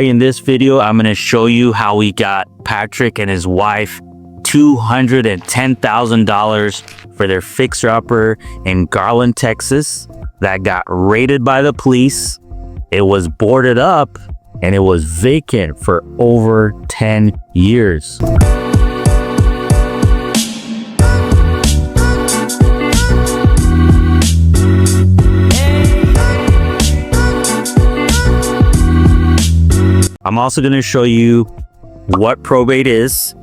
In this video, I'm going to show you how we got Patrick and his wife $210,000 for their fixer-upper in Garland, Texas that got raided by the police. It was boarded up and it was vacant for over 10 years. I'm also going to show you what probate is,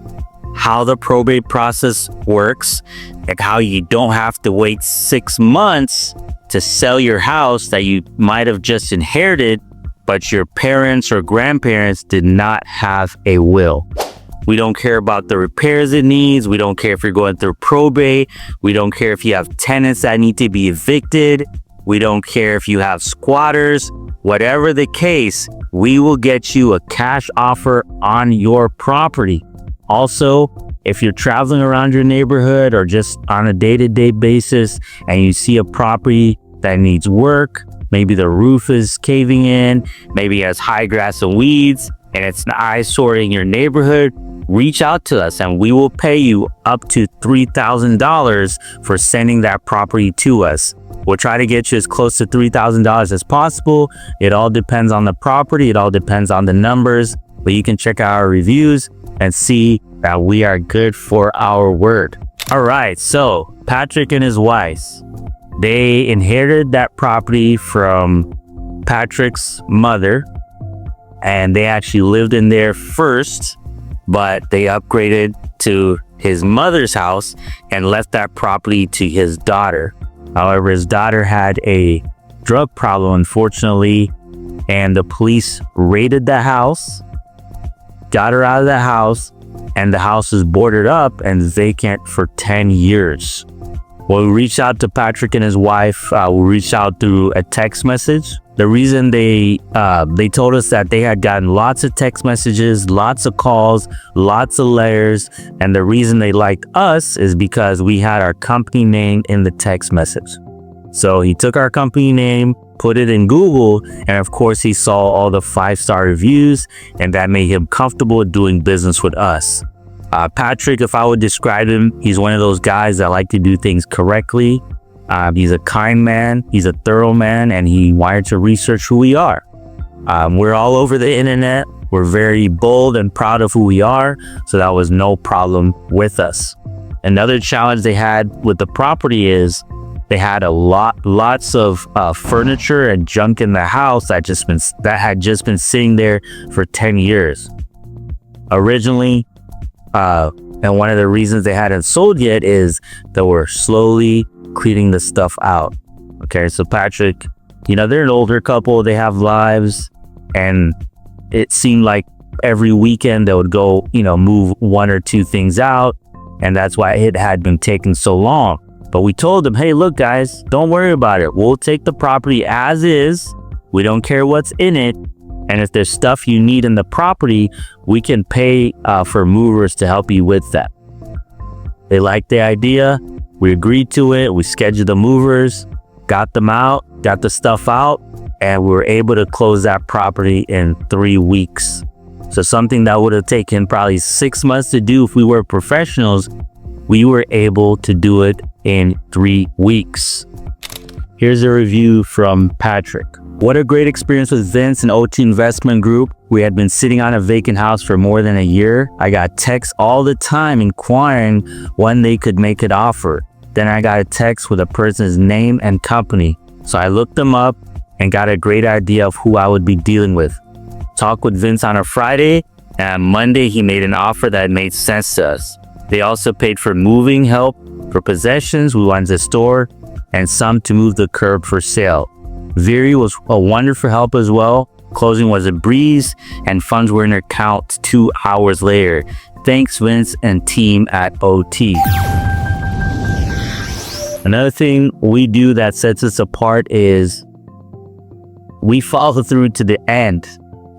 how the probate process works, and how you don't have to wait 6 months to sell your house that you might have just inherited, but your parents or grandparents did not have a will. We don't care about the repairs it needs. We don't care if you're going through probate. We don't care if you have tenants that need to be evicted. We don't care if you have squatters. Whatever the case, we will get you a cash offer on your property. Also, if you're traveling around your neighborhood or just on a day-to-day basis and you see a property that needs work, maybe the roof is caving in, maybe it has high grass and weeds, and it's an eyesore in your neighborhood, reach out to us and we will pay you up to $3,000 for sending that property to us. We'll try to get you as close to $3,000 as possible. It all depends on the property. It all depends on the numbers, but you can check out our reviews and see that we are good for our word. All right, so Patrick and his wife, they inherited that property from Patrick's mother, and they actually lived in there first, but they upgraded to his mother's house and left that property to his daughter. However, his daughter had a drug problem, unfortunately, and the police raided the house, got her out of the house, and the house is boarded up and vacant for 10 years. Well, we reached out to Patrick and his wife. We reached out through a text message. The reason they told us that they had gotten lots of text messages, lots of calls, lots of letters, and the reason they liked us is because we had our company name in the text message. So he took our company name, put it in Google, and of course he saw all the 5-star reviews, and that made him comfortable doing business with us. Patrick, if I would describe him, he's one of those guys that like to do things correctly. He's a kind man, he's a thorough man, and he wanted to research who we are. We're all over the internet. We're very bold and proud of who we are, so that was no problem with us. Another challenge they had with the property is they had lots of furniture and junk in the house that had just been sitting there for 10 years. Originally, and one of the reasons they hadn't sold yet is that we're slowly cleaning the stuff out. Okay, so Patrick, they're an older couple, they have lives, and it seemed like every weekend they would go, move 1 or 2 things out, and that's why it had been taking so long. But we told them, hey, look guys, don't worry about it. We'll take the property as is. We don't care what's in it. And if there's stuff you need in the property, we can pay for movers to help you with that. They liked the idea. We agreed to it. We scheduled the movers, got them out, got the stuff out, and we were able to close that property in 3 weeks. So something that would have taken probably 6 months to do if we were professionals, we were able to do it in 3 weeks. Here's a review from Patrick. What a great experience with Vince and OT Investment Group. We had been sitting on a vacant house for more than a year. I got texts all the time inquiring when they could make an offer. Then I got a text with a person's name and company. So I looked them up and got a great idea of who I would be dealing with. Talked with Vince on a Friday, and on Monday he made an offer that made sense to us. They also paid for moving help, for possessions we wanted to store, and some to move the curb for sale. Viri was a wonderful help as well. Closing was a breeze, and funds were in her account 2 hours later. Thanks, Vince and team at OT. Another thing we do that sets us apart is we follow through to the end.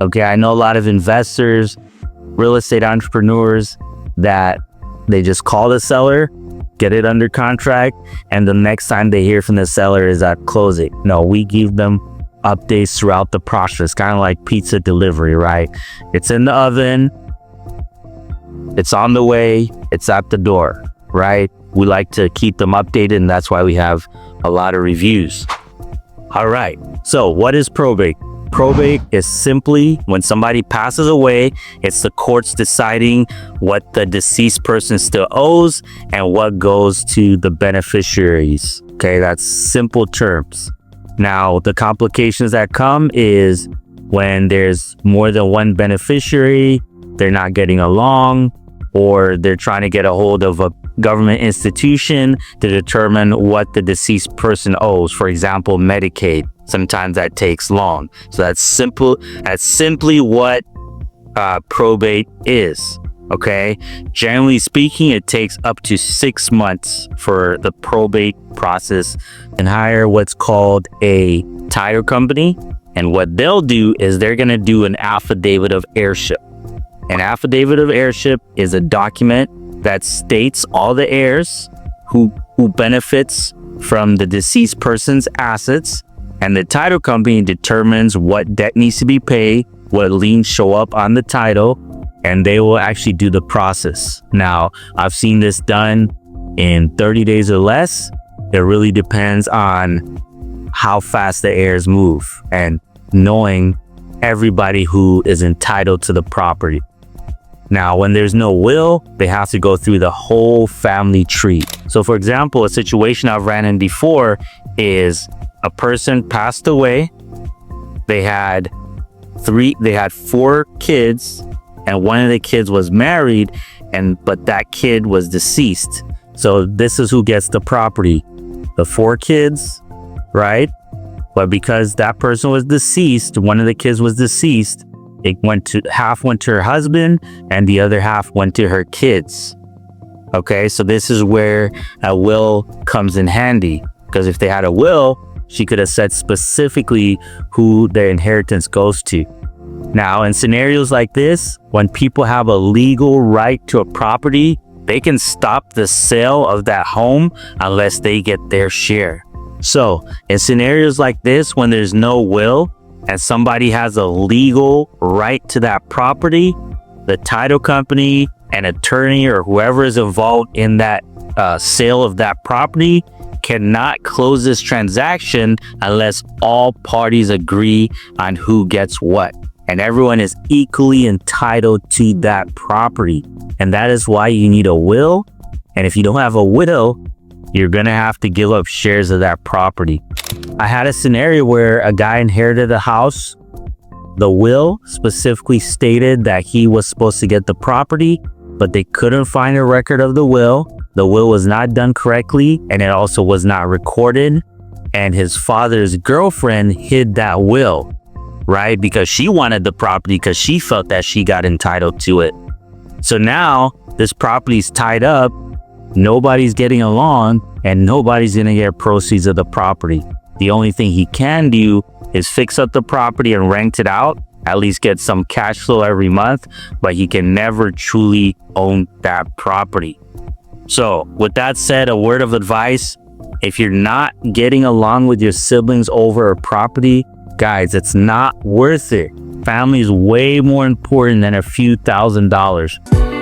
Okay, I know a lot of investors, real estate entrepreneurs, that they just call the seller, get it under contract, and the next time they hear from the seller is at closing. No, we give them updates throughout the process, kind of like pizza delivery, right? It's in the oven, it's on the way, it's at the door, right? We like to keep them updated, and that's why we have a lot of reviews. All right, so what is probate? Probate is simply when somebody passes away, it's the courts deciding what the deceased person still owes and what goes to the beneficiaries. Okay, that's simple terms. Now, the complications that come is when there's more than one beneficiary, they're not getting along, or they're trying to get a hold of a government institution to determine what the deceased person owes. For example, Medicaid. Sometimes that takes long. So that's simple. That's simply what probate is. Okay. Generally speaking, it takes up to 6 months for the probate process, and hire what's called a title company. And what they'll do is they're going to do an affidavit of heirship. An affidavit of heirship is a document that states all the heirs who benefits from the deceased person's assets, and the title company determines what debt needs to be paid, what liens show up on the title, and they will actually do the process. Now, I've seen this done in 30 days or less. It really depends on how fast the heirs move and knowing everybody who is entitled to the property. Now, when there's no will, they have to go through the whole family tree. So, for example, a situation I've ran in before is a person passed away. They had 4 kids, and one of the kids was married, but that kid was deceased. So this is who gets the property. The 4 kids, right? But because that person was deceased, one of the kids was deceased, half went to her husband and the other half went to her kids. Okay, so this is where a will comes in handy, because if they had a will, she could have said specifically who their inheritance goes to. Now, in scenarios like this, when people have a legal right to a property, they can stop the sale of that home unless they get their share. So in scenarios like this, when there's no will and somebody has a legal right to that property, the title company, an attorney, or whoever is involved in that sale of that property cannot close this transaction unless all parties agree on who gets what. And everyone is equally entitled to that property. And that is why you need a will. And if you don't have a will, you're going to have to give up shares of that property. I had a scenario where a guy inherited a house. The will specifically stated that he was supposed to get the property, but they couldn't find a record of the will. The will was not done correctly, and it also was not recorded. And his father's girlfriend hid that will, right? Because she wanted the property because she felt that she got entitled to it. So now this property's tied up, nobody's getting along, and nobody's gonna get proceeds of the property. The only thing he can do is fix up the property and rent it out, at least get some cash flow every month, but he can never truly own that property. So with that said, a word of advice: if you're not getting along with your siblings over a property, guys, it's not worth it. Family is way more important than a few $1,000s.